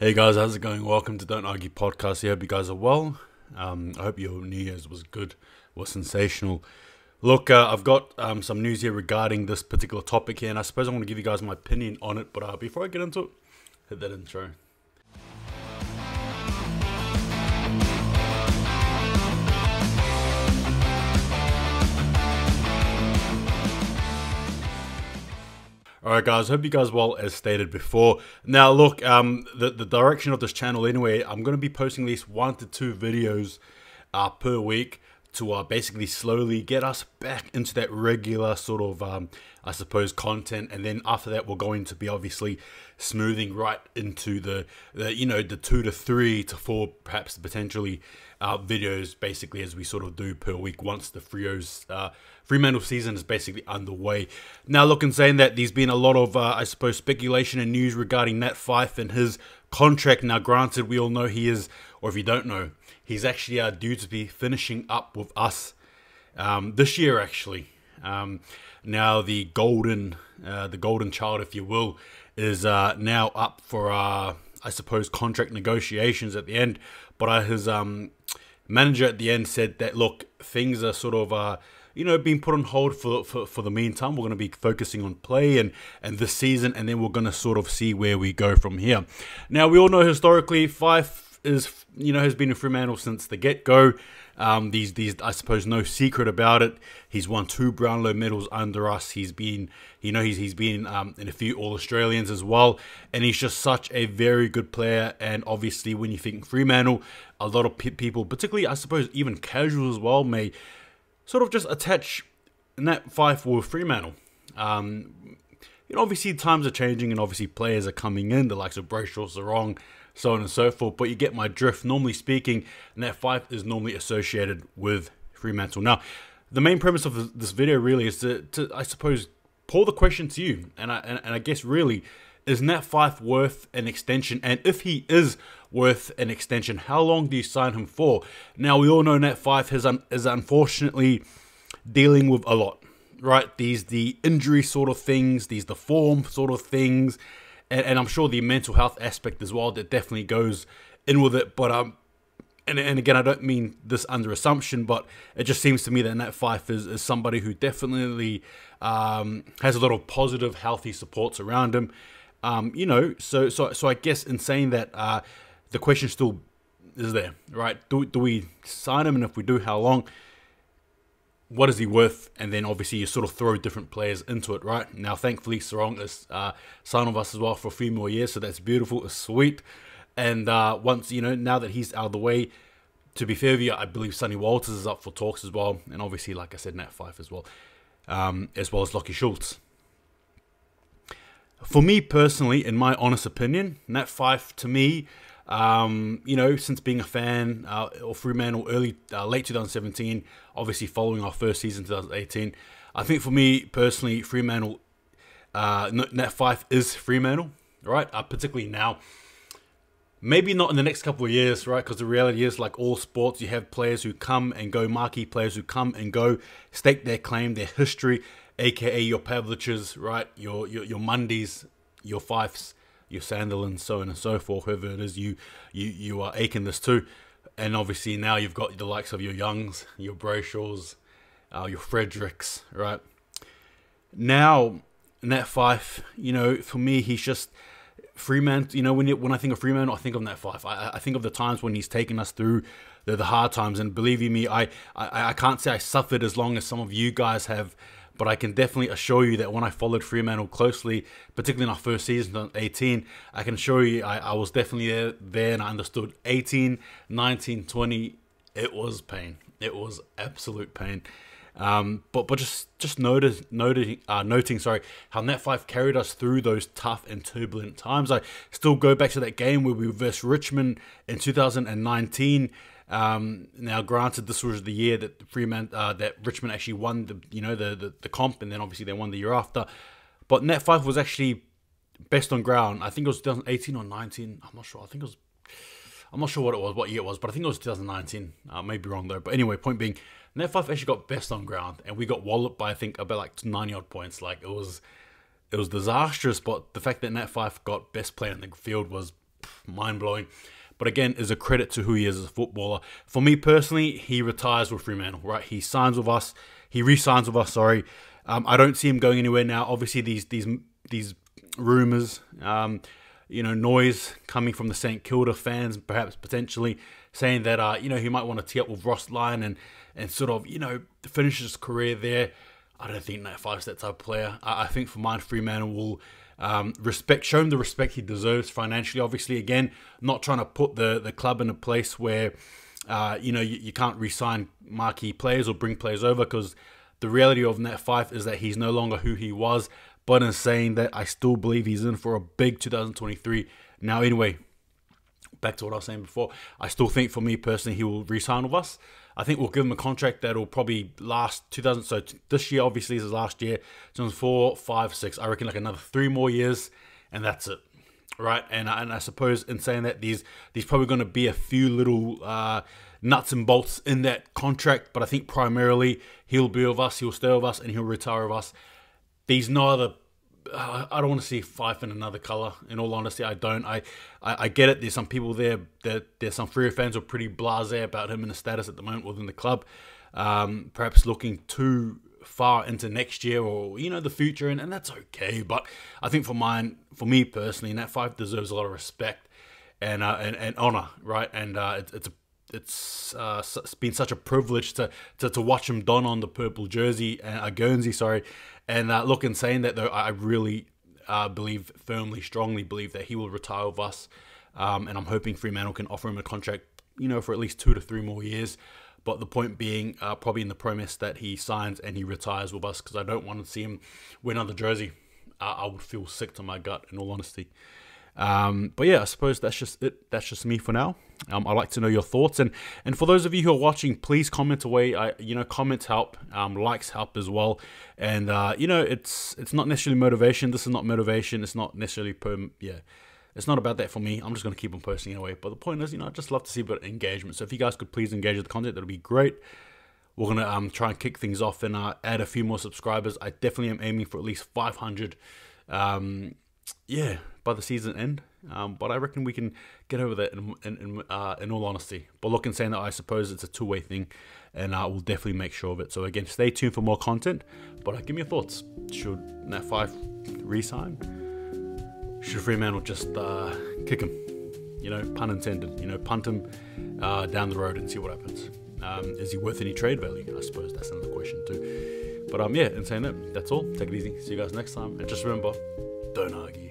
Hey guys, how's it going? Welcome to Don't Argue Podcast. I hope you guys are well. I hope your New Year's was good, was sensational. Look, I've got some news here regarding this particular topic here, and I suppose I want to give you guys my opinion on it. But before I get into it, hit that intro. Alright guys, hope you guys well as stated before. Now look, the direction of this channel anyway, I'm going to be posting at least 1 to 2 videos per week to basically slowly get us back into that regular sort of, I suppose, content. And then after that, we're going to be obviously smoothing right into the 2 to 3 to 4, perhaps potentially videos basically as we sort of do per week once the Fremantle season is basically underway. Now look, in saying that, there's been a lot of I suppose speculation and news regarding Nat Fyfe and his contract. Now granted, we all know he is, or if you don't know, he's actually due to be finishing up with us this year actually. Now the golden child, if you will, is now up for I suppose contract negotiations at the end. But his manager at the end said that, look, things are sort of being put on hold for the meantime. We're going to be focusing on play and this season, and then we're going to sort of see where we go from here. Now we all know historically Fyfe is has been in Fremantle since the get-go. These I suppose no secret about it. He's won 2 Brownlow medals under us. He's been he's been in a few All-Australians as well, and he's just such a very good player. And obviously when you think Fremantle, a lot of people, particularly I suppose even casuals as well, may sort of just attach Nat Fyfe with Fremantle. Obviously times are changing and obviously players are coming in, the likes of Brayshaw, Sarong, so on and so forth, but you get my drift. Normally speaking, Nat Fyfe is normally associated with Fremantle. Now, the main premise of this video really is to I suppose, pull the question to you, and I guess really, is Nat Fyfe worth an extension? And if he is worth an extension, how long do you sign him for? Now, we all know Nat Fyfe is unfortunately dealing with a lot, right? These the injury sort of things, these the form sort of things, and I'm sure the mental health aspect as well that definitely goes in with it. But and again, I don't mean this under assumption, but it just seems to me that Nat Fyfe is somebody who definitely has a lot of positive, healthy supports around him. So I guess in saying that, the question still is there, right? Do we sign him, and if we do, how long? What is he worth? And then obviously you sort of throw different players into it, right? Now, thankfully, Sarong is signed with us as well for a few more years, so that's beautiful, it's sweet. And once, now that he's out of the way, to be fair with you, I believe Sonny Walters is up for talks as well. And obviously, like I said, Nat Fyfe as well as Lockie Schultz. For me personally, in my honest opinion, Nat Fyfe to me, since being a fan of Fremantle late 2017, obviously following our first season 2018, I think for me personally, Fremantle, Nat Fyfe is Fremantle, right? Particularly now. Maybe not in the next couple of years, right? Because the reality is, like all sports, you have players who come and go, marquee players who come and go, stake their claim, their history, aka your Pavliches, right? Your Mundies, your Fyfes, your Sandilands, so on and so forth. Whoever it is, you are aching this too. And obviously now you've got the likes of your Youngs, your Brayshaws, your Fredericks, right? Now Nat Fyfe, for me, he's just Fremantle. When I think of Fremantle, I think of Nat Fyfe. I think of the times when he's taken us through the hard times, and believe you me, I can't say I suffered as long as some of you guys have, but I can definitely assure you that when I followed Fremantle closely, particularly in our first season, 18, I can assure you I was definitely there and I understood 18, 19, 20. It was pain. It was absolute pain. But just noting how Nat Fyfe carried us through those tough and turbulent times. I still go back to that game where we versed Richmond in 2019. Now, granted, this was the year that that Richmond actually won the comp, and then obviously they won the year after. But Nat Fyfe was actually best on ground. I think it was 2018 or 19. I'm not sure. I'm not sure what year it was, but I think it was 2019. I may be wrong though. But anyway, point being, Nat Fyfe actually got best on ground, and we got walloped by I think about like 90 odd points. Like it was disastrous. But the fact that Nat Fyfe got best player in the field was mind-blowing. But again, is a credit to who he is as a footballer. For me personally, he retires with Fremantle, right? He signs with us. He re-signs with us, sorry. I don't see him going anywhere now. Obviously, these rumours, noise coming from the St Kilda fans, perhaps potentially saying that, he might want to tee up with Ross Lyon and sort of, finish his career there. I don't think Nat Fyfe's that type of player. I think for mine, Fremantle will show him the respect he deserves financially. Obviously, again, not trying to put the club in a place where you can't re-sign marquee players or bring players over, because the reality of Nat Fyfe is that he's no longer who he was. But in saying that, I still believe he's in for a big 2023. Now, anyway, back to what I was saying before, I still think for me personally, he will re-sign with us. I think we'll give him a contract that will probably last so this year obviously is his last year. 2004, 5, 6. I reckon like another 3 more years, and that's it, right? And I suppose in saying that, there's probably going to be a few little nuts and bolts in that contract, but I think primarily he'll be with us, he'll stay with us, and he'll retire with us. There's no other. I don't want to see Fyfe in another colour. In all honesty, I don't. I get it. There's some people there. There's some Freo fans who are pretty blasé about him and his status at the moment within the club. Perhaps looking too far into next year or the future, and that's okay. But I think for me personally, Nat Fyfe deserves a lot of respect and honour, right? And it's been such a privilege to watch him don on the purple jersey, Guernsey, sorry. And look, in saying that though, I really strongly believe that he will retire with us. And I'm hoping Fremantle can offer him a contract, for at least 2 to 3 more years. But the point being, probably in the premise that he signs and he retires with us, because I don't want to see him win another jersey. I would feel sick to my gut, in all honesty. But yeah, I suppose that's just it. That's just me for now. I'd like to know your thoughts, and for those of you who are watching, please comment away. Comments help, likes help as well, and it's not necessarily motivation. This is not motivation. It's not necessarily it's not about that for me. I'm just going to keep on posting anyway. But the point is, I'd just love to see a bit of engagement. So if you guys could please engage with the content, that'll be great. We're gonna try and kick things off and add a few more subscribers. I definitely am aiming for at least 500. By the season end, but I reckon we can get over that in all honesty. But look, in saying that, I suppose it's a two-way thing, and I will definitely make sure of it. So again, stay tuned for more content, but give me your thoughts. Should Nat Fyfe re-sign? Should Fremantle just kick him, pun intended, punt him down the road and see what happens? Is he worth any trade value? I suppose that's another question too. But in saying that, that's all. Take it easy. See you guys next time, and just remember, don't argue.